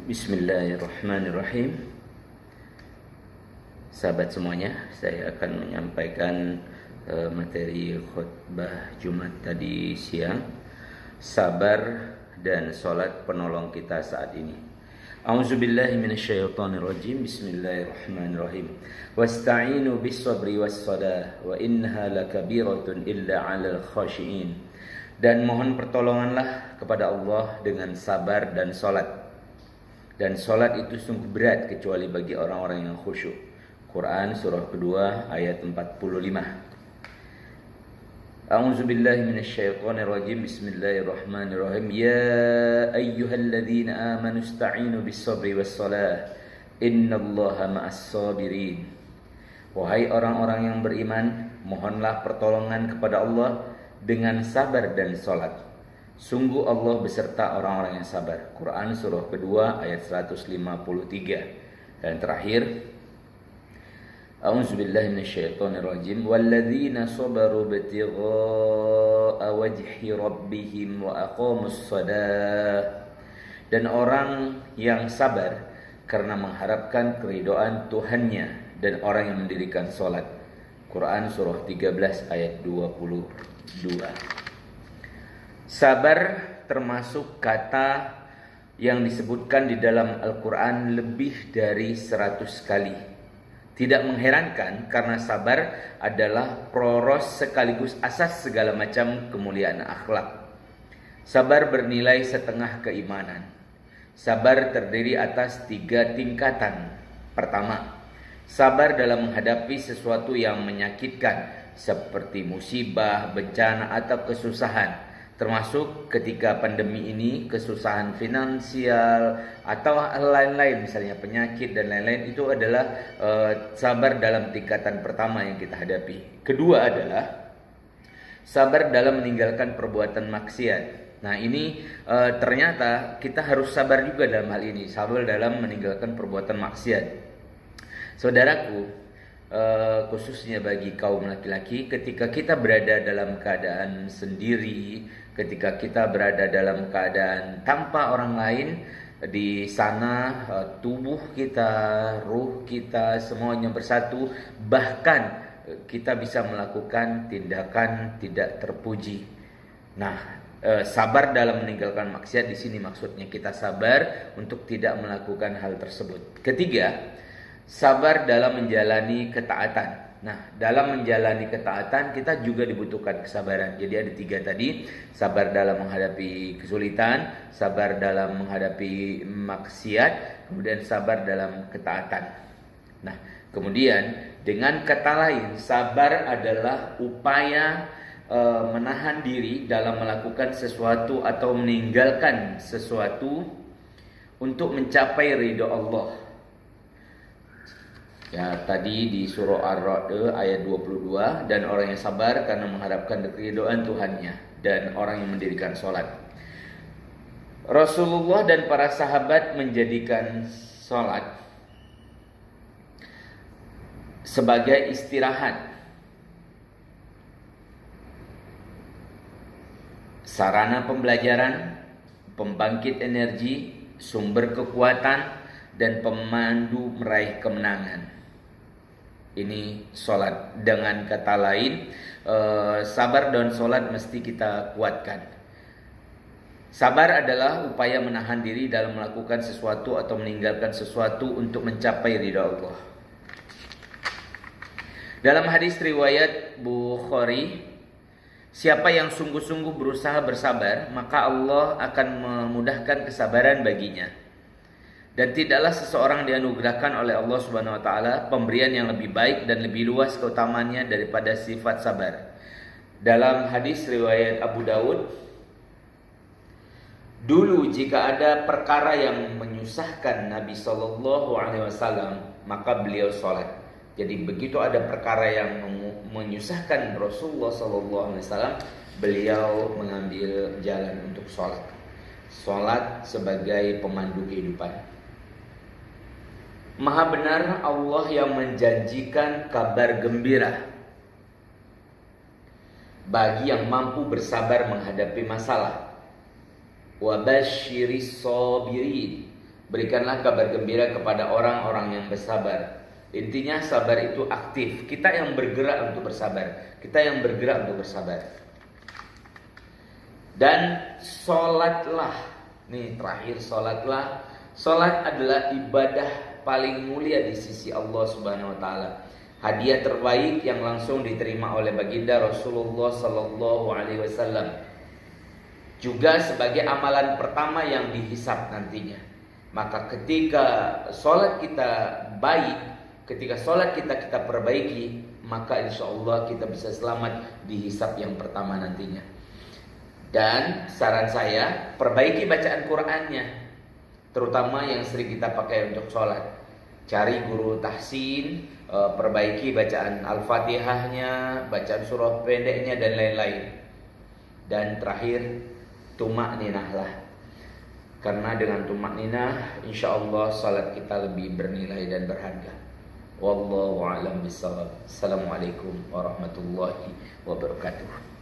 Bismillahirrahmanirrahim. Sahabat semuanya, saya akan menyampaikan materi khutbah Jumat tadi siang. Sabar dan salat penolong kita saat ini. A'udzubillahi minasyaitonirrajim. Bismillahirrahmanirrahim. Wasta'inu bis-sabri was-salah wa innaha lakabiratun illa 'alal khashiin. Dan mohon pertolonganlah kepada Allah dengan sabar dan salat. Dan salat itu sungguh berat kecuali bagi orang-orang yang khusyuk. Quran surah kedua ayat 45. A'udzubillahi minasyaitonirrajim. Bismillahirrahmanirrahim. Ya ayyuhalladzina amanu ista'inu bis-sabri was-salah. Innallaha ma'as-sabirin. Wahai orang-orang yang beriman, mohonlah pertolongan kepada Allah dengan sabar dan salat. Sungguh Allah beserta orang-orang yang sabar. Quran surah kedua ayat 153. Dan terakhir, A'udzubillahi minasyaitonirrajim. Walladzina sabaru ibtigha'a wajhi rabbihim wa aqamus shalah. Dan orang yang sabar karena mengharapkan keridhaan Tuhannya dan orang yang mendirikan salat. Quran surah 13 ayat 22. Sabar termasuk kata yang disebutkan di dalam Al-Quran lebih dari 100 kali. Tidak mengherankan karena sabar adalah poros sekaligus asas segala macam kemuliaan akhlak. Sabar bernilai setengah keimanan. Sabar terdiri atas 3 tingkatan. Pertama, sabar dalam menghadapi sesuatu yang menyakitkan seperti musibah, bencana atau kesusahan. Termasuk ketika pandemi ini, kesusahan finansial atau hal lain-lain, misalnya penyakit dan lain-lain, itu adalah sabar dalam tingkatan pertama yang kita hadapi. Kedua adalah sabar dalam meninggalkan perbuatan maksiat. Nah ini ternyata kita harus sabar juga dalam hal ini, sabar dalam meninggalkan perbuatan maksiat. Saudaraku, khususnya bagi kaum laki-laki, ketika kita berada dalam keadaan sendiri, ketika kita berada dalam keadaan tanpa orang lain, di sana tubuh kita, ruh kita semuanya bersatu, bahkan kita bisa melakukan tindakan tidak terpuji. Nah, sabar dalam meninggalkan maksiat di sini maksudnya kita sabar untuk tidak melakukan hal tersebut. Ketiga, sabar dalam menjalani ketaatan. Nah, dalam menjalani ketaatan kita juga dibutuhkan kesabaran. Jadi ada 3 tadi, sabar dalam menghadapi kesulitan, sabar dalam menghadapi maksiat, kemudian sabar dalam ketaatan. Nah, kemudian dengan kata lain, sabar adalah upaya menahan diri dalam melakukan sesuatu atau meninggalkan sesuatu untuk mencapai ridho Allah. Ya, tadi di surah Ar-Ra'd ayat 22, dan orang yang sabar karena mengharapkan keridhaan Tuhannya dan orang yang mendirikan salat. Rasulullah dan para sahabat menjadikan salat sebagai istirahat, sarana pembelajaran, pembangkit energi, sumber kekuatan, dan pemandu meraih kemenangan. Ini sholat. Dengan kata lain, sabar dan sholat mesti kita kuatkan. Sabar adalah upaya menahan diri dalam melakukan sesuatu atau meninggalkan sesuatu untuk mencapai ridha Allah. Dalam hadis riwayat Bukhari, siapa yang sungguh-sungguh berusaha bersabar, maka Allah akan memudahkan kesabaran baginya. Dan tidaklah seseorang dianugerahkan oleh Allah Subhanahu wa taala pemberian yang lebih baik dan lebih luas keutamaannya daripada sifat sabar. Dalam hadis riwayat Abu Daud, dulu jika ada perkara yang menyusahkan Nabi sallallahu alaihi wasallam, maka beliau salat. Jadi begitu ada perkara yang menyusahkan Rasulullah sallallahu alaihi wasallam, beliau mengambil jalan untuk salat. Salat sebagai pemandu kehidupan. Maha benar Allah yang menjanjikan kabar gembira bagi yang mampu bersabar menghadapi masalah. Wa basyiris sabirin, Berikanlah kabar gembira kepada orang-orang yang bersabar. Intinya sabar itu aktif. Kita yang bergerak untuk bersabar. Kita yang bergerak untuk bersabar. Dan sholatlah. Nih terakhir, sholatlah. Sholat adalah ibadah paling mulia di sisi Allah Subhanahu wa taala. Hadiah terbaik yang langsung diterima oleh baginda Rasulullah sallallahu alaihi wasallam. Juga sebagai amalan pertama yang dihisab nantinya. Maka ketika sholat kita baik, ketika sholat kita perbaiki, maka insya Allah kita bisa selamat di hisab yang pertama nantinya. Dan saran saya, perbaiki bacaan Qur'annya, terutama yang sering kita pakai untuk sholat. Cari guru tahsin, perbaiki bacaan Al-Fatihahnya, bacaan surah pendeknya dan lain-lain. Dan terakhir, tumak ninahlah. Karena dengan tumak ninah, insya Allah salat kita lebih bernilai dan berharga. Wallahu a'lam bishawab. Assalamualaikum warahmatullahi wabarakatuh.